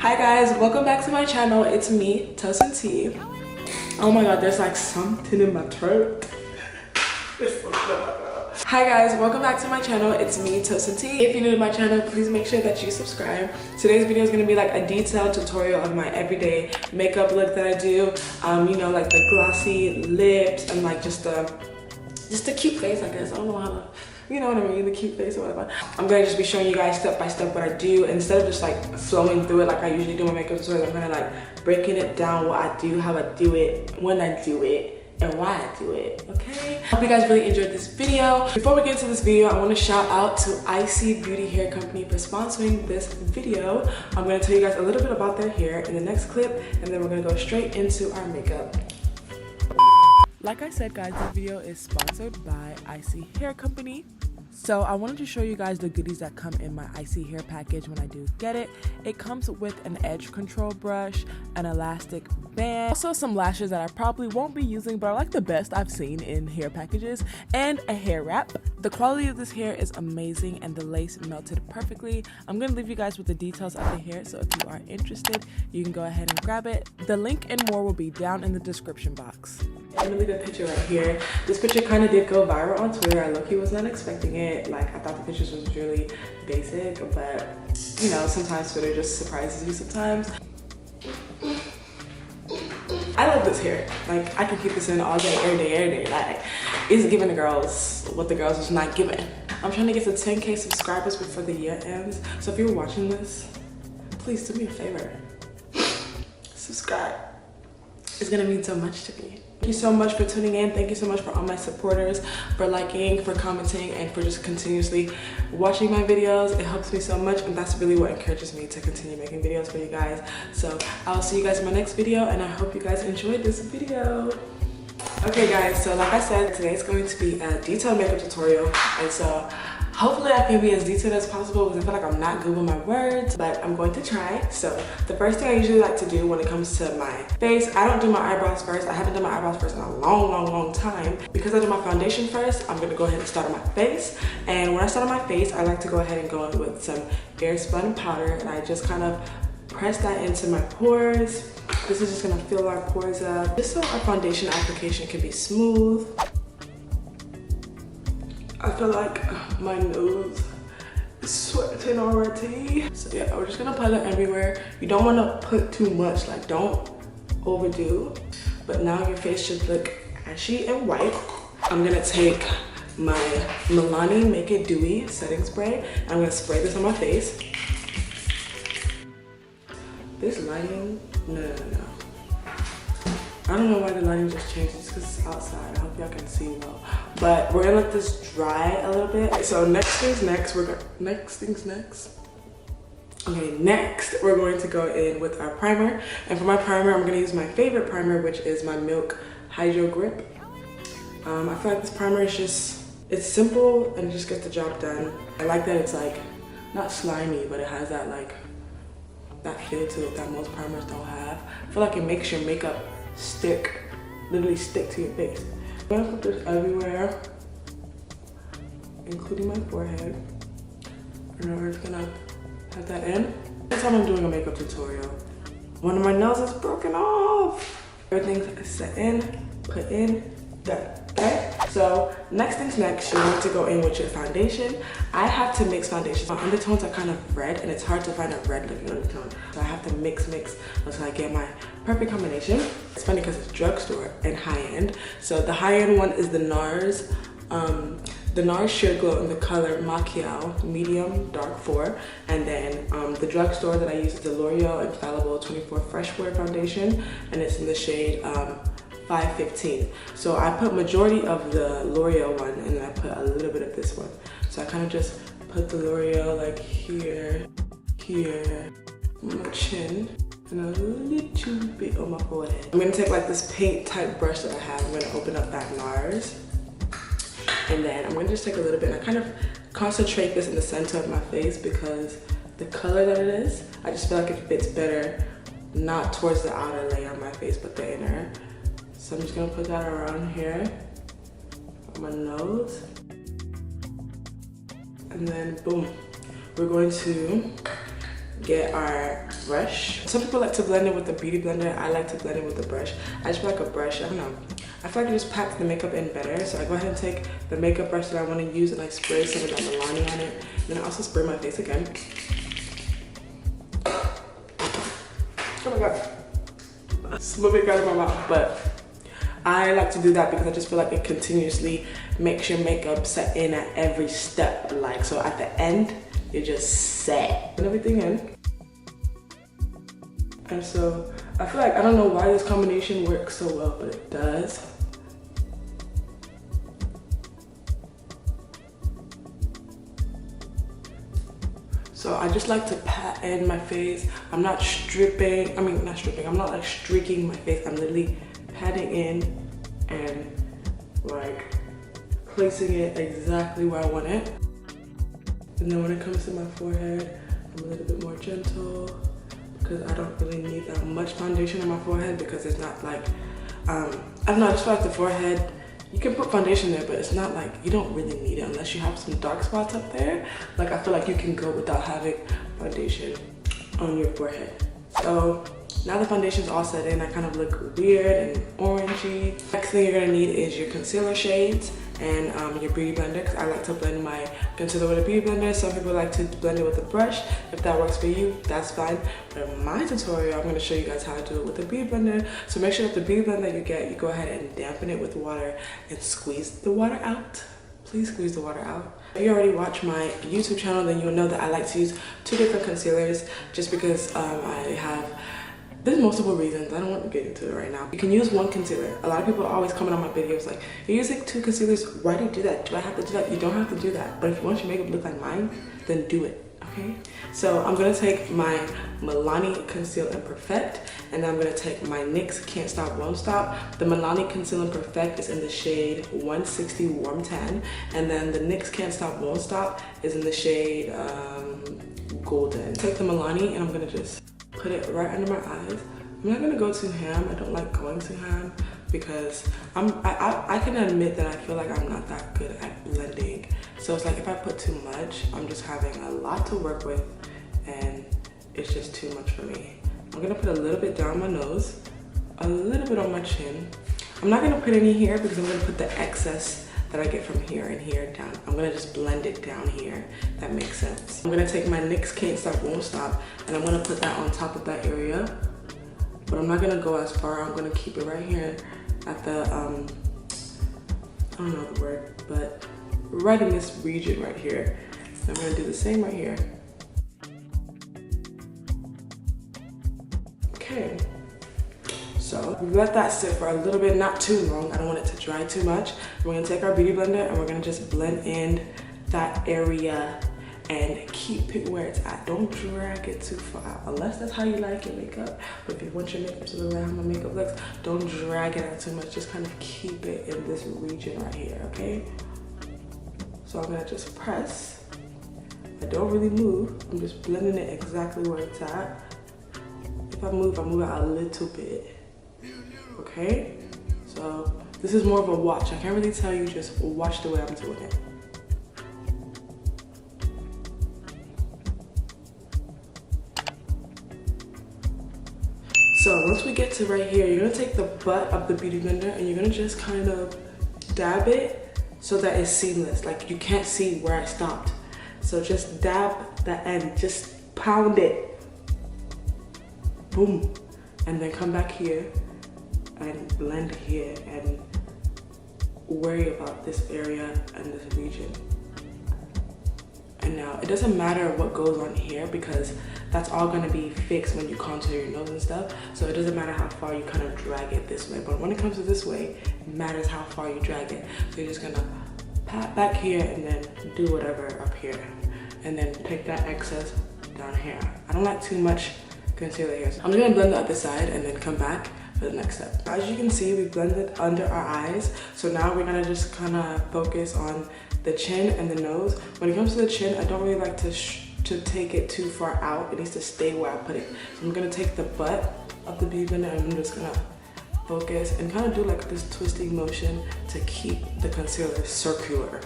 Hi guys, welcome back to my channel. It's me, Tosin T. Oh my god, there's like something in my throat. Hi guys, welcome back to my channel. It's me, Tosin T. If you're new to my channel, please make sure that you subscribe. Today's video is going to be like a detailed tutorial of my everyday makeup look that I do. You know, like the glossy lips and like just a cute face, I guess. I don't know how to, you know what I mean, the cute face or whatever. I'm gonna just be showing you guys step by step what I do. Instead of just like flowing through it like I usually do my makeup tutorials, I'm kind of like breaking it down, what I do, how I do it, when I do it, and why I do it, okay? Hope you guys really enjoyed this video. Before we get into this video, I want to shout out to Isee Beauty Hair Company for sponsoring this video. I'm going to tell you guys a little bit about their hair in the next clip, and then we're going to go straight into our makeup. Like I said guys, this video is sponsored by Isee Hair Company. So I wanted to show you guys the goodies that come in my Isee hair package when I do get it. It comes with an edge control brush, an elastic band, also some lashes that I probably won't be using but are like the best I've seen in hair packages, and a hair wrap. The quality of this hair is amazing and the lace melted perfectly. I'm going to leave you guys with the details of the hair, so if you are interested, you can go ahead and grab it. The link and more will be down in the description box. I'm gonna leave a picture right here. This picture kind of did go viral on Twitter. I low-key was not expecting it. Like, I thought the pictures was really basic, but you know, sometimes Twitter just surprises you sometimes. I love this hair. Like, I can keep this in all day, every day. Like, it's giving the girls what the girls was not giving. I'm trying to get to 10K subscribers before the year ends. So if you're watching this, please do me a favor. Subscribe. It's gonna mean so much to me. Thank you so much for tuning in. Thank you so much for all my supporters, for liking, for commenting, and for just continuously watching my videos. It helps me so much, and that's really what encourages me to continue making videos for you guys. So I'll see you guys in my next video, and I hope you guys enjoyed this video. Okay guys, so like I said, today's going to be a detailed makeup tutorial, and so hopefully I can be as detailed as possible because I feel like I'm not good with my words, but I'm going to try. So the first thing I usually like to do when it comes to my face, I don't do my eyebrows first. I haven't done my eyebrows first in a long time. Because I do my foundation first, I'm gonna go ahead and start on my face. And when I start on my face, I like to go ahead and go in with some air spun powder, and I just kind of press that into my pores. This is just gonna fill our pores up, just so our foundation application can be smooth. I feel like my nose is sweating already. So yeah, we're just gonna apply that everywhere. You don't wanna put too much, like don't overdo. But now your face should look ashy and white. I'm gonna take my Milani Make It Dewy setting spray. I'm gonna spray this on my face. This lighting, no. I don't know why the lighting just changed. It's because it's outside. I hope y'all can see well. But we're gonna let this dry a little bit. So next things next, Okay, next we're going to go in with our primer. And for my primer, I'm gonna use my favorite primer, which is my Milk Hydro Grip. I feel like this primer is just, it's simple and it just gets the job done. I like that it's like, not slimy, but it has that like, that feel to it that most primers don't have. I feel like it makes your makeup literally stick to your face. I'm gonna put this everywhere, including my forehead. And we're just gonna have that in. This time I'm doing a makeup tutorial. One of my nails is broken off. Everything's set in, put in, done. Okay? So next things next, you want to go in with your foundation. I have to mix foundation. My undertones are kind of red, and it's hard to find a red looking undertone. So I have to mix until I get my perfect combination. It's funny because it's drugstore and high-end. So the high-end one is the NARS. The NARS Sheer Glow in the color Macchiato Medium Dark 4. And then the drugstore that I use is the L'Oreal Infallible 24 Fresh Wear Foundation, and it's in the shade 515. So I put majority of the L'Oreal one, and then I put a little bit of this one. So I kind of just put the L'Oreal like here, on my chin, and a little bit on my forehead. I'm gonna take like this paint type brush that I have. I'm gonna open up that NARS, and then I'm gonna just take a little bit and I kind of concentrate this in the center of my face because the color that it is, I just feel like it fits better not towards the outer layer of my face but the inner. So I'm just gonna put that around here on my nose. And then boom, we're going to get our brush. Some people like to blend it with the beauty blender. I like to blend it with the brush. I just feel like a brush, I don't know, I feel like it just packs the makeup in better. So I go ahead and take the makeup brush that I want to use and I spray some of that Milani on it. Then I also spray my face again. Oh my god, it's a little bit out of my mouth, but I like to do that because I just feel like it continuously makes your makeup set in at every step. Like, so at the end, you're just set. Put everything in. And so I feel like, I don't know why this combination works so well, but it does. So I just like to pat in my face. I'm not stripping, I'm not like streaking my face. I'm literally patting in and like placing it exactly where I want it. And then when it comes to my forehead, I'm a little bit more gentle because I don't really need that much foundation on my forehead because it's not like, I don't know, I just feel like the forehead, you can put foundation there, but it's not like, you don't really need it unless you have some dark spots up there. Like, I feel like you can go without having foundation on your forehead. So now the foundation's all set in, I kind of look weird and orangey. Next thing you're gonna need is your concealer shades and your beauty blender, because I like to blend my concealer with a beauty blender. Some people like to blend it with a brush. If that works for you, that's fine. But in my tutorial, I'm gonna show you guys how to do it with a beauty blender. So make sure that the beauty blender you get, you go ahead and dampen it with water and squeeze the water out. Please squeeze the water out. If you already watch my YouTube channel, then you'll know that I like to use 2 different concealers just because there's multiple reasons. I don't want to get into it right now. You can use 1 concealer. A lot of people always comment on my videos like, you're using 2 concealers. Why do you do that? Do I have to do that? You don't have to do that. But if you want your makeup to look like mine, then do it, okay? So I'm gonna take my Milani Conceal and Perfect, and then I'm gonna take my NYX Can't Stop, Won't Stop. The Milani Conceal and Perfect is in the shade 160 Warm Tan, and then the NYX Can't Stop, Won't Stop is in the shade Golden. Take the Milani and I'm gonna just put it right under my eyes. I'm not gonna go too ham. I don't like going too ham because I can admit that I feel like I'm not that good at blending. So it's like if I put too much, I'm just having a lot to work with and it's just too much for me. I'm gonna put a little bit down my nose, a little bit on my chin. I'm not gonna put any here because I'm gonna put the excess that I get from here and here down. I'm gonna just blend it down here. That makes sense. I'm gonna take my NYX Can't Stop, Won't Stop, and I'm gonna put that on top of that area. But I'm not gonna go as far. I'm gonna keep it right here at the, I don't know the word, but right in this region right here. I'm gonna do the same right here. Okay. So we let that sit for a little bit, not too long. I don't want it to dry too much. We're gonna take our beauty blender and we're gonna just blend in that area and keep it where it's at. Don't drag it too far out, unless that's how you like your makeup. But if you want your makeup to look like how my makeup looks, don't drag it out too much. Just kind of keep it in this region right here, okay? So I'm gonna just press. I don't really move. I'm just blending it exactly where it's at. If I move out a little bit. Okay, so this is more of a watch. I can't really tell you, just watch the way I'm doing it. So once we get to right here, you're gonna take the butt of the beauty blender and you're gonna just kind of dab it so that it's seamless. Like you can't see where I stopped. So just dab the end, just pound it. Boom. And then come back here and blend here and worry about this area and this region. And now it doesn't matter what goes on here because that's all gonna be fixed when you contour your nose and stuff. So it doesn't matter how far you kind of drag it this way. But when it comes to this way, it matters how far you drag it. So you're just gonna pat back here and then do whatever up here. And then take that excess down here. I don't like too much concealer here. So I'm just gonna blend the other side and then come back for the next step. As you can see, we blended under our eyes. So now we're gonna just kind of focus on the chin and the nose. When it comes to the chin, I don't really like to take it too far out. It needs to stay where I put it. So I'm gonna take the butt of the beauty blender and I'm just gonna focus and kind of do like this twisting motion to keep the concealer circular.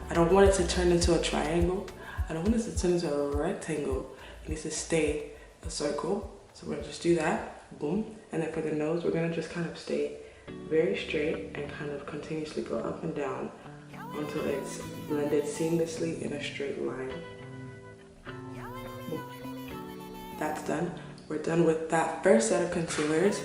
I don't want it to turn into a triangle. I don't want it to turn into a rectangle it needs to stay a circle. So we're gonna just do that, boom. And then for the nose, we're gonna just kind of stay very straight and kind of continuously go up and down until it's blended seamlessly in a straight line. Boom. That's done. We're done with that first set of concealers.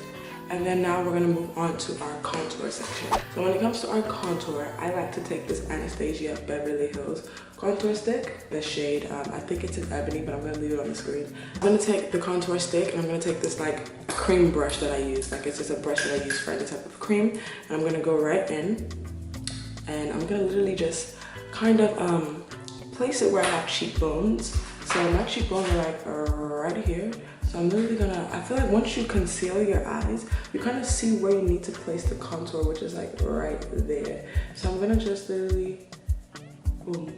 And then now we're gonna move on to our contour section. So when it comes to our contour, I like to take this Anastasia Beverly Hills contour stick, the shade, I think it's in Ebony, but I'm gonna leave it on the screen. I'm gonna take the contour stick and I'm gonna take this like cream brush that I use. Like it's just a brush that I use for any type of cream. And I'm gonna go right in and I'm gonna literally just kind of place it where I have cheekbones. So my cheekbones are like right here. So I'm literally gonna, I feel like once you conceal your eyes, you kind of see where you need to place the contour, which is like right there. So I'm gonna just literally, boom.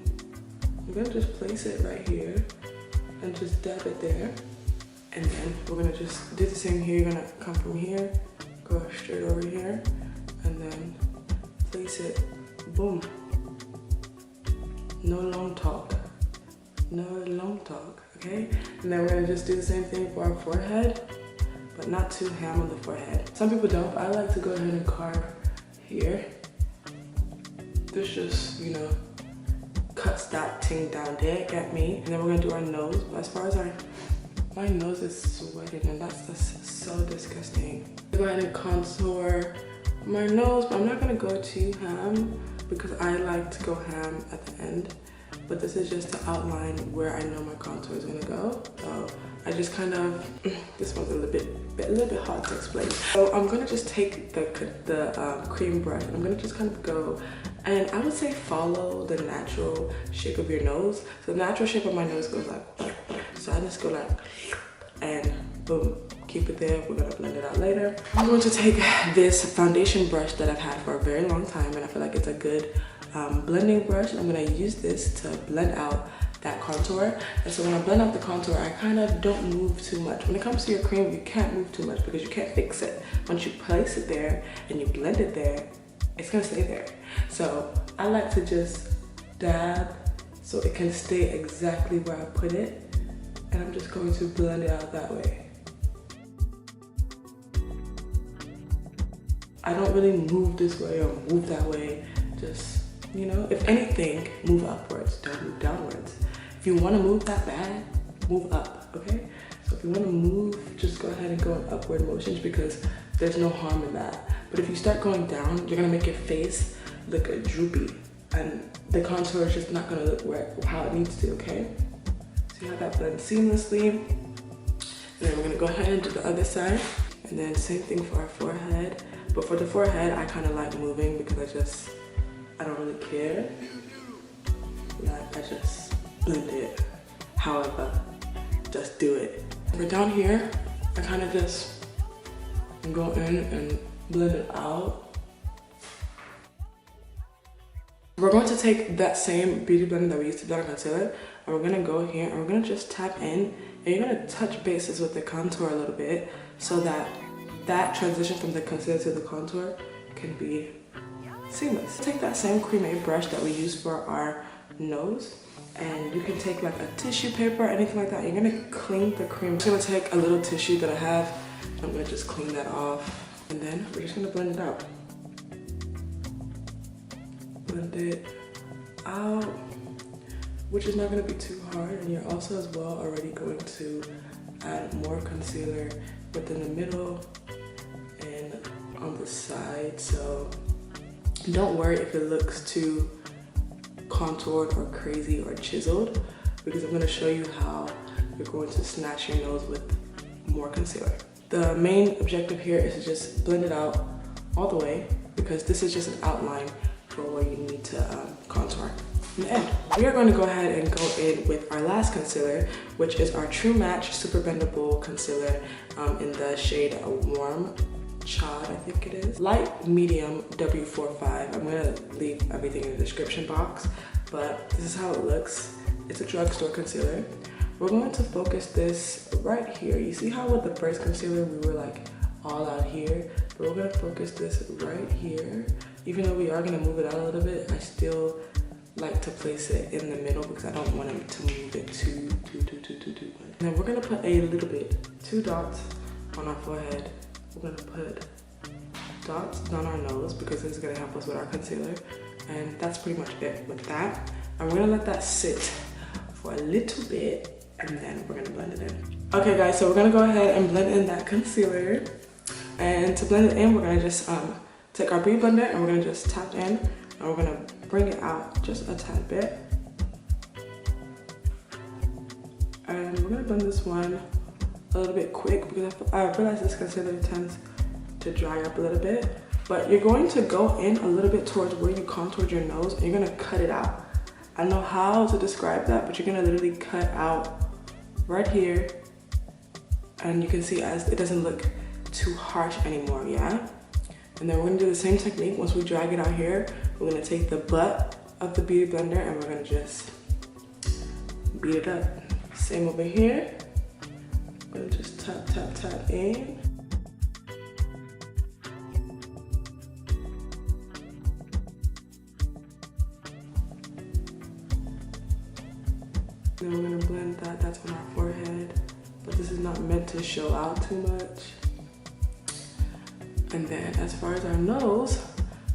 I'm gonna just place it right here and just dab it there. And then we're gonna just do the same here. You're gonna come from here, go straight over here, and then place it, boom. No long talk, no long talk. Okay, and then we're gonna just do the same thing for our forehead, but not too ham on the forehead. Some people don't, but I like to go ahead and carve here. This just, you know, cuts that thing down there, get me? And then we're gonna do our nose. But as far as my nose is sweating and that's just so disgusting. Go ahead and contour my nose, but I'm not gonna go too ham because I like to go ham at the end. But this is just to outline where I know my contour is gonna go. So I just kind of, this one's a little bit hard to explain. So I'm gonna just take the cream brush and I'm gonna just kind of go, and I would say follow the natural shape of your nose. So the natural shape of my nose goes like, so I just go like, and boom, keep it there. We're gonna blend it out later. I'm going to take this foundation brush that I've had for a very long time and I feel like it's a good blending brush. I'm gonna use this to blend out that contour. And so when I blend out the contour, I kind of don't move too much. When it comes to your cream, you can't move too much because you can't fix it. Once you place it there and you blend it there, it's gonna stay there. So I like to just dab so it can stay exactly where I put it. And I'm just going to blend it out that way. I don't really move this way or move that way. Just, you know, if anything, move upwards, don't move downwards. If you want to move that bad, move up, okay? So if you want to move, just go ahead and go in upward motions because there's no harm in that. But if you start going down, you're gonna make your face look droopy and the contour is just not gonna look how it needs to, okay? See how that blends seamlessly? And then we're gonna go ahead and do the other side. And then same thing for our forehead. But for the forehead, I kind of like moving because I don't really care. Like, I just blend it. However, just do it. But down here, I kind of just go in and blend it out. We're going to take that same beauty blender that we used to blend our concealer, and we're gonna go here and we're gonna just tap in, and you're gonna touch bases with the contour a little bit so that that transition from the concealer to the contour can be seamless. Take that same creme brush that we use for our nose, and you can take like a tissue paper or anything like that. You're gonna clean the cream. I'm gonna take a little tissue that I have. I'm gonna just clean that off, and then we're just gonna blend it out. Blend it out, which is not gonna be too hard, and you're also as well already going to add more concealer within the middle and on the side. So don't worry if it looks too contoured or crazy or chiseled, because I'm going to show you how you're going to snatch your nose with more concealer. The main objective here is to just blend it out all the way, because this is just an outline for where you need to contour. In the end, we are going to go ahead and go in with our last concealer, which is our True Match Super Bendable Concealer in the shade Warm Chad, I think it is. Light medium W45. I'm gonna leave everything in the description box, but this is how it looks. It's a drugstore concealer. We're going to focus this right here. You see how with the first concealer we were like all out here, but we're gonna focus this right here. Even though we are gonna move it out a little bit, I still like to place it in the middle because I don't want to move it too much. And then we're gonna put a little bit, 2 dots on our forehead. We're gonna put dots down our nose because this is gonna help us with our concealer. And that's pretty much it with that. And we're gonna let that sit for a little bit and then we're gonna blend it in. Okay guys, so we're gonna go ahead and blend in that concealer. And to blend it in, we're gonna just take our beauty blender and we're gonna just tap in and we're gonna bring it out just a tad bit. And we're gonna blend this one a little bit quick because I realize this concealer tends to dry up a little bit. But you're going to go in a little bit towards where you contoured your nose and you're gonna cut it out. I don't know how to describe that, but you're gonna literally cut out right here. And you can see as it doesn't look too harsh anymore, yeah? And then we're gonna do the same technique. Once we drag it out here, we're gonna take the butt of the beauty blender and we're gonna just beat it up. Same over here. I'm gonna just tap, tap, tap in. Then we're gonna blend that, that's on our forehead. But this is not meant to show out too much. And then as far as our nose,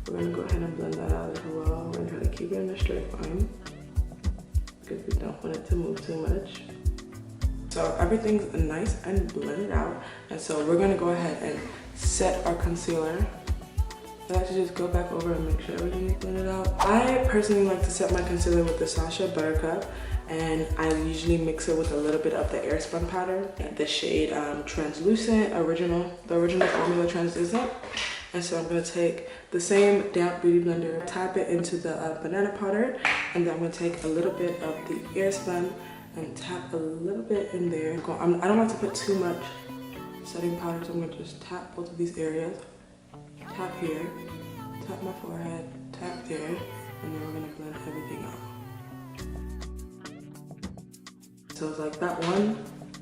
we're gonna go ahead and blend that out as well. We're gonna try to keep it in a straight line because we don't want it to move too much. So everything's nice and blended out. And so we're gonna go ahead and set our concealer. I like to just go back over and make sure everything is blended out. I personally like to set my concealer with the Sacha Buttercup. And I usually mix it with a little bit of the Airspun powder, the shade Translucent, the original formula Translucent. And so I'm gonna take the same damp beauty blender, tap it into the banana powder, and then I'm gonna take a little bit of the Airspun and tap a little bit in there. I don't like to put too much setting powder, so I'm gonna just tap both of these areas. Tap here, tap my forehead, tap there, and then we're gonna blend everything out. So it's like that one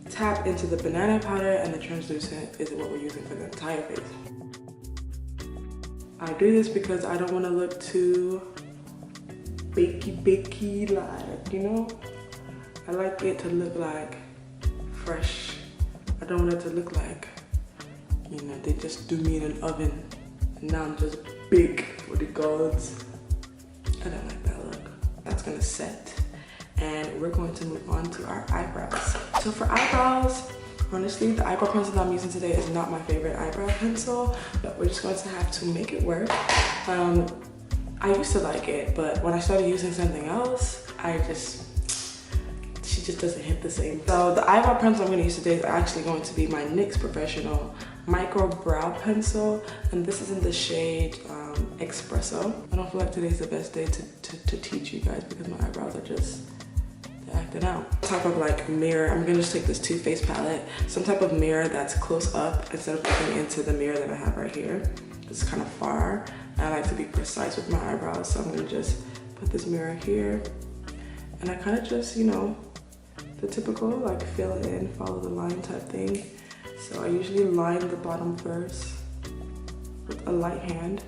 tap into the banana powder and the translucent is what we're using for the entire face. I do this because I don't want to look too bakey like, you know? I like it to look like fresh. I don't want it to look like, you know, they just do me in an oven and now I'm just big for the gods. I don't like that look. That's gonna set. And we're going to move on to our eyebrows. So for eyebrows, honestly, the eyebrow pencil that I'm using today is not my favorite eyebrow pencil, but we're just going to have to make it work. I used to like it, but when I started using something else, she just doesn't hit the same. So the eyebrow pencil I'm gonna use today is actually going to be my NYX Professional Micro Brow Pencil, and this is in the shade Espresso. I don't feel like today's the best day to teach you guys because my eyebrows are just acting out. Type of like mirror, I'm gonna just take this Too Faced palette, some type of mirror that's close up instead of looking into the mirror that I have right here. It's kind of far, and I like to be precise with my eyebrows, so I'm gonna just put this mirror here, and I kind of just, you know, the typical like fill in, follow the line type thing. So I usually line the bottom first with a light hand.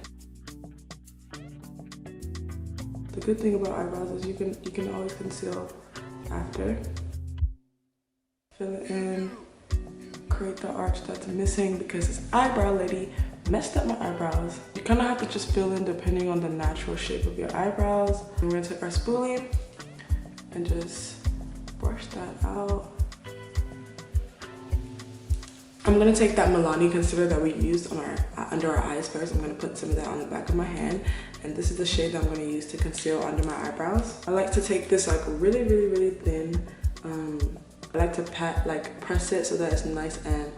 The good thing about eyebrows is you can always conceal after. Fill it in, create the arch that's missing because this eyebrow lady messed up my eyebrows. You kind of have to just fill in depending on the natural shape of your eyebrows. And we're gonna take our spoolie and just brush that out. I'm gonna take that Milani concealer that we used on our under our eyes first. I'm gonna put some of that on the back of my hand, and this is the shade that I'm gonna use to conceal under my eyebrows. I like to take this like really thin. I like to press it so that it's nice and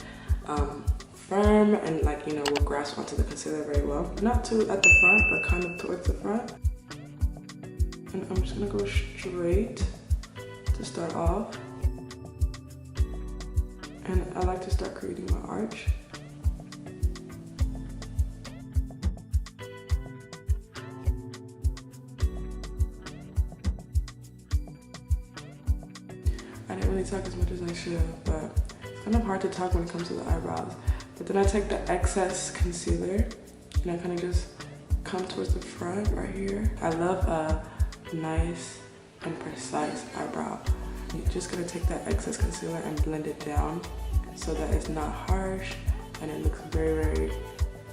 firm and like, you know, will grasp onto the concealer very well. Not too at the front, but kind of towards the front. And I'm just gonna go straight to start off. And I like to start creating my arch. I didn't really talk as much as I should, but it's kind of hard to talk when it comes to the eyebrows. But then I take the excess concealer and I kind of just come towards the front right here. I love nice and precise eyebrow. You're just gonna take that excess concealer and blend it down so that it's not harsh and it looks very, very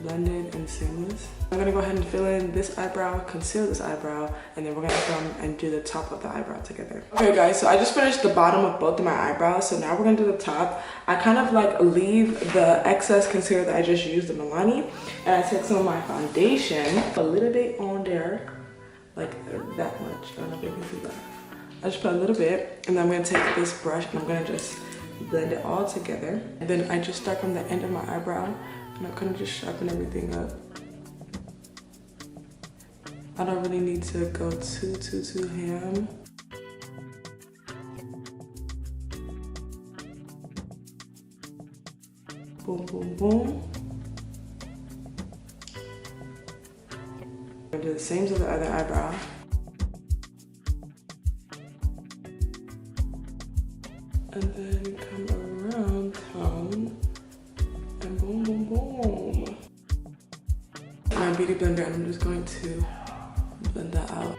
blended and seamless. I'm gonna go ahead and fill in this eyebrow, conceal this eyebrow, and then we're gonna come and do the top of the eyebrow together. Okay guys, so I just finished the bottom of both of my eyebrows, so now we're gonna do the top. I kind of like leave the excess concealer that I just used, the Milani, and I take some of my foundation, a little bit on there, like that much. I don't know if you can see that. I just put a little bit, and then I'm gonna take this brush and I'm gonna just blend it all together. And then I just start from the end of my eyebrow and I kind of just sharpen everything up. I don't really need to go too ham. Boom, boom, boom. I'm gonna do the same to the other eyebrow. And then come around town and boom, boom, boom. My beauty blender, and I'm just going to blend that out.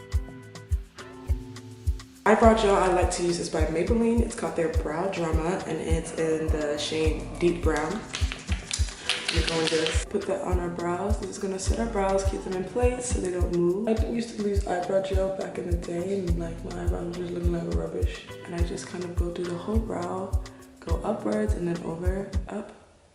Eyebrow gel I like to use is by Maybelline. It's called their Brow Drama and it's in the shade Deep Brown. We're going to just put that on our brows. This is going to set our brows, keep them in place so they don't move. I used to use eyebrow gel back in the day and like my eyebrows were just looking like rubbish. And I just kind of go through the whole brow, go upwards and then over, up,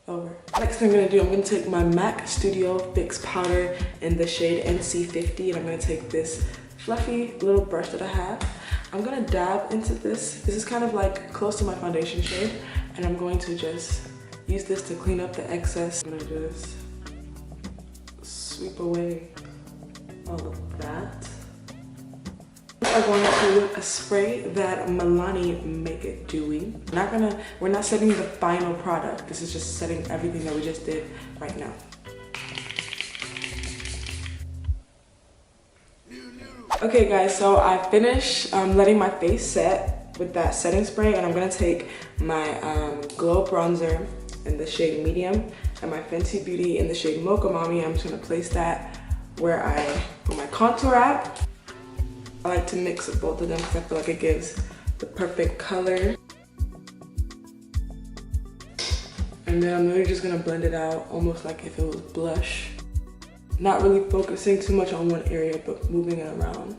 over. Next thing I'm going to do, I'm going to take my MAC Studio Fix Powder in the shade NC50 and I'm going to take this fluffy little brush that I have. I'm going to dab into this. This is kind of like close to my foundation shade and I'm going to just use this to clean up the excess. I'm gonna just sweep away all of that. I'm going to spray that Milani Make It Dewy. We're not setting the final product. This is just setting everything that we just did right now. Okay guys, so I finished letting my face set with that setting spray and I'm gonna take my Glow Bronzer in the shade Medium and my Fenty Beauty in the shade Mocha Mommy. I'm just gonna place that where I put my contour at. I like to mix both of them because I feel like it gives the perfect color. And then I'm literally just gonna blend it out almost like if it was blush. Not really focusing too much on one area, but moving it around.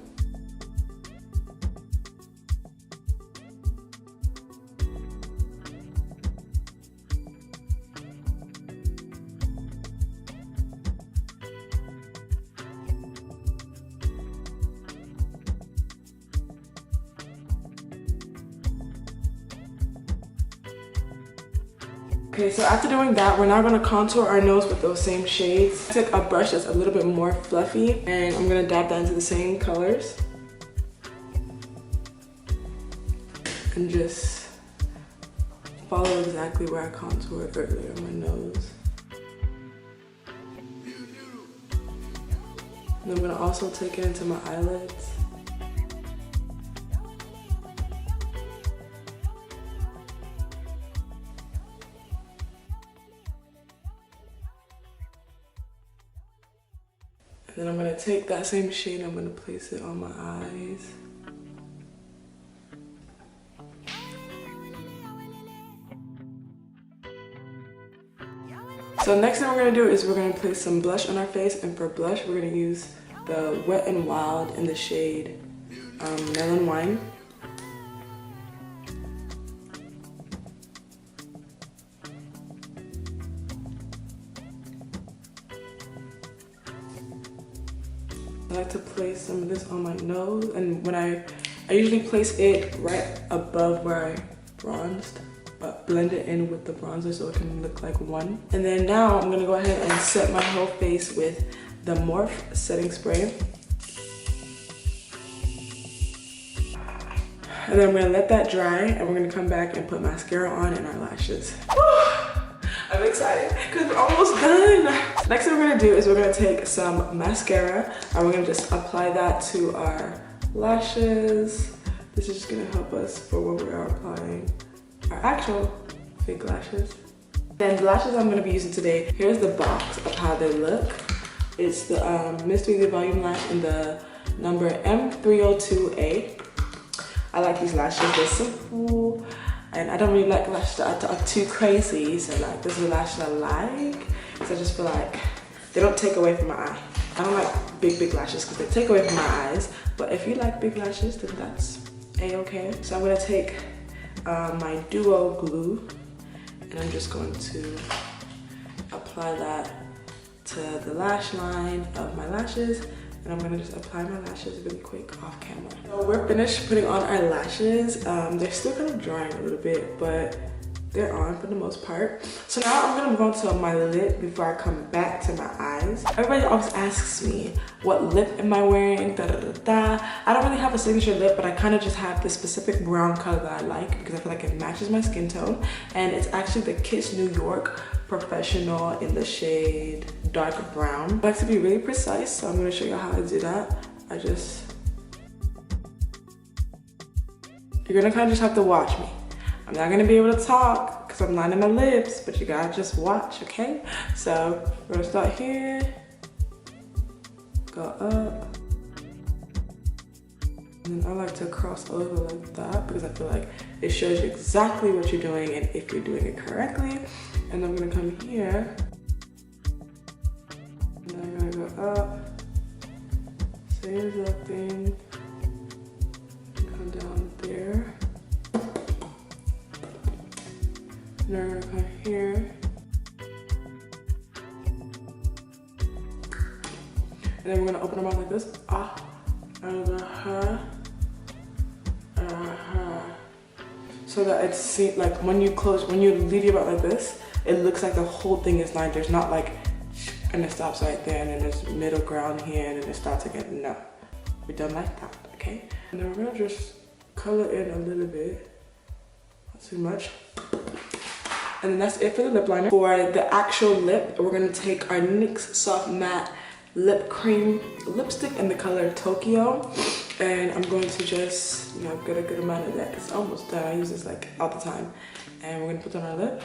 Okay, so after doing that, we're now gonna contour our nose with those same shades. I took a brush that's a little bit more fluffy and I'm gonna dab that into the same colors. And just follow exactly where I contoured earlier on my nose. And I'm gonna also take it into my eyelids. Then I'm gonna take that same shade, I'm gonna place it on my eyes. So next thing we're gonna do is we're gonna place some blush on our face, and for blush, we're gonna use the Wet n Wild in the shade Melon Wine. I like to place some of this on my nose, and when I usually place it right above where I bronzed, but blend it in with the bronzer so it can look like one. And then now I'm gonna go ahead and set my whole face with the Morph setting spray. And then I'm gonna let that dry, and we're gonna come back and put mascara on and our lashes. I'm excited because we're almost done. Next thing we're gonna do is we're gonna take some mascara and we're gonna just apply that to our lashes. This is just gonna help us for when we are applying our actual fake lashes. Then the lashes I'm gonna be using today, here's the box of how they look. It's the Mystery the Volume Lash in the number M302A. I like these lashes, they're simple, and I don't really like lashes that are too crazy, so like this is a lash that I like, because I just feel like they don't take away from my eye. I don't like big lashes because they take away from my eyes, but if you like big lashes, then that's a-okay. So I'm gonna take my Duo glue, and I'm just going to apply that to the lash line of my lashes, and I'm gonna just apply my lashes really quick off camera. So we're finished putting on our lashes. They're still kind of drying a little bit, but they're on for the most part. So now I'm gonna move on to my lip before I come back to my eyes. Everybody always asks me, what lip am I wearing? Da, da, da, da. I don't really have a signature lip, but I kind of just have this specific brown color that I like because I feel like it matches my skin tone. And it's actually the Kiss New York Professional in the shade dark brown. I like to be really precise, so I'm gonna show you how I do that. You're gonna kind of just have to watch me. I'm not gonna be able to talk because I'm lining my lips, but you gotta just watch, okay? So we're gonna start here, go up, and then I like to cross over like that because I feel like it shows you exactly what you're doing and if you're doing it correctly. And I'm gonna come here, and then I'm gonna go up, same exact thing, come down there. And then we're gonna come here. And then we're gonna open our mouth like this. And then so that it's seen, like when you leave your mouth like this, it looks like the whole thing is lined. There's not like, and it stops right there, and then there's middle ground here, and then it starts again. No, we don't like that, okay? And then we're gonna just color in a little bit, not too much. And then that's it for the lip liner. For the actual lip, we're gonna take our NYX Soft Matte Lip Cream lipstick in the color Tokyo. And I'm going to just, get a good amount of that because it's almost done. I use this like all the time. And we're gonna put it on our lip.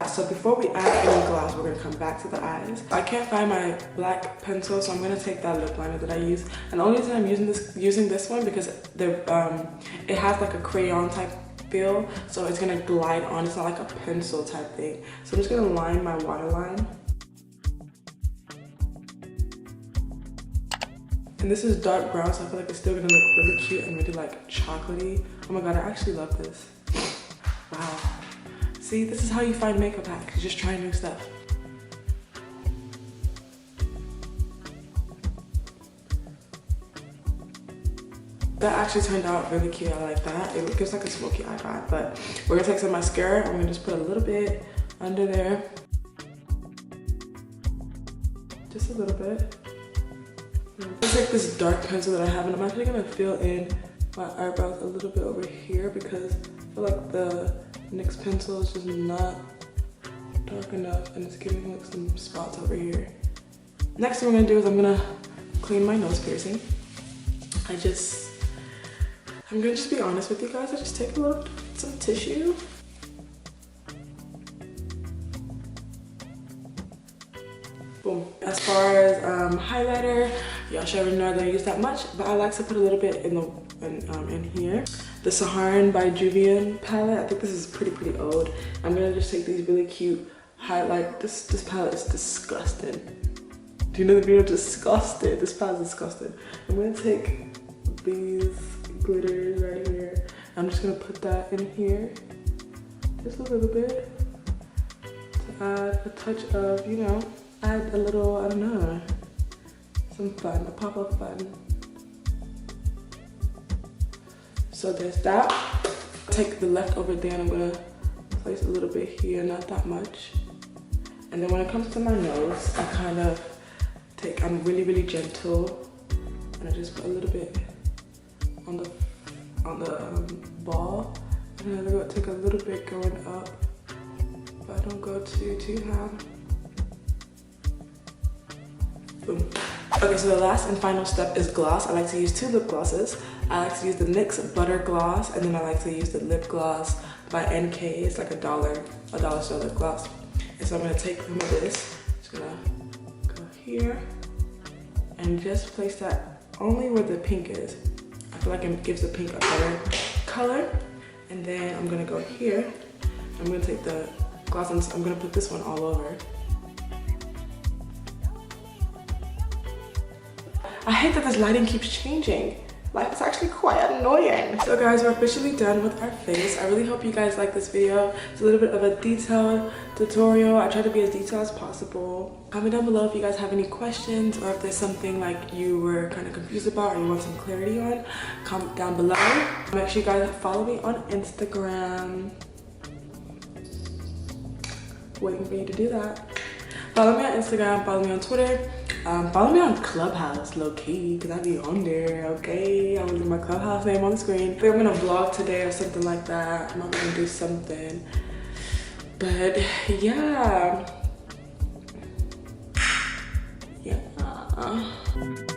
So before we add any gloss, we're gonna come back to the eyes. I can't find my black pencil, so I'm gonna take that lip liner that I use. And the only reason I'm using this one because it has like a crayon type feel, so it's gonna glide on. It's not like a pencil type thing. So I'm just gonna line my waterline. And this is dark brown, so I feel like it's still gonna look really cute and really like chocolatey. Oh my god, I actually love this. Wow. See, this is how you find makeup hacks. You just try new stuff. That actually turned out really cute. I like that. It gives like a smoky eye vibe. But we're gonna take some mascara. I'm gonna just put a little bit under there. Just a little bit. It's like this dark pencil that I have, and I'm actually gonna fill in my eyebrows a little bit over here because I feel like the NYX pencil is just not dark enough and it's giving like some spots over here. Next thing we're gonna do is I'm gonna clean my nose piercing. I'm gonna just be honest with you guys. I just take some tissue. Boom. As far as highlighter, y'all should already know I don't use that much, but I like to put a little bit in here. The Saharan by Juvian palette. I think this is pretty old. I'm gonna just take these really cute highlight. This palette is disgusting. Do you know the video? Disgusted. This palette is disgusting. I'm gonna take these glitters right here. I'm just gonna put that in here, just a little bit, to add a touch of, add a little, I don't know, some fun, a pop of fun. So there's that. Take the leftover there and I'm gonna place a little bit here, not that much. And then when it comes to my nose, I kind of I'm really gentle, and I just put a little bit on the ball, and then I take a little bit going up, but I don't go too hard. Boom. Okay, so the last and final step is gloss. I like to use two lip glosses. I like to use the NYX Butter Gloss, and then I like to use the lip gloss by NK. It's like a dollar store lip gloss. And so I'm gonna take some of this. Just gonna go here and just place that only where the pink is. I feel like it gives the pink a better color. And then I'm gonna go here. I'm gonna take the gloss and I'm gonna put this one all over. I hate that this lighting keeps changing. Like, it's actually quite annoying. So guys, we're officially done with our face. I really hope you guys like this video. It's a little bit of a detailed tutorial. I try to be as detailed as possible. Comment down below if you guys have any questions or if there's something like you were kind of confused about or you want some clarity on. Comment down below. Make sure you guys follow me on Instagram. Waiting for you to do that. Follow me on Instagram, follow me on Twitter. Follow me on Clubhouse, low-key, because I be on there, okay? I'm gonna leave my Clubhouse name on the screen. I think I'm gonna vlog today or something like that. I'm gonna do something. But yeah. Yeah.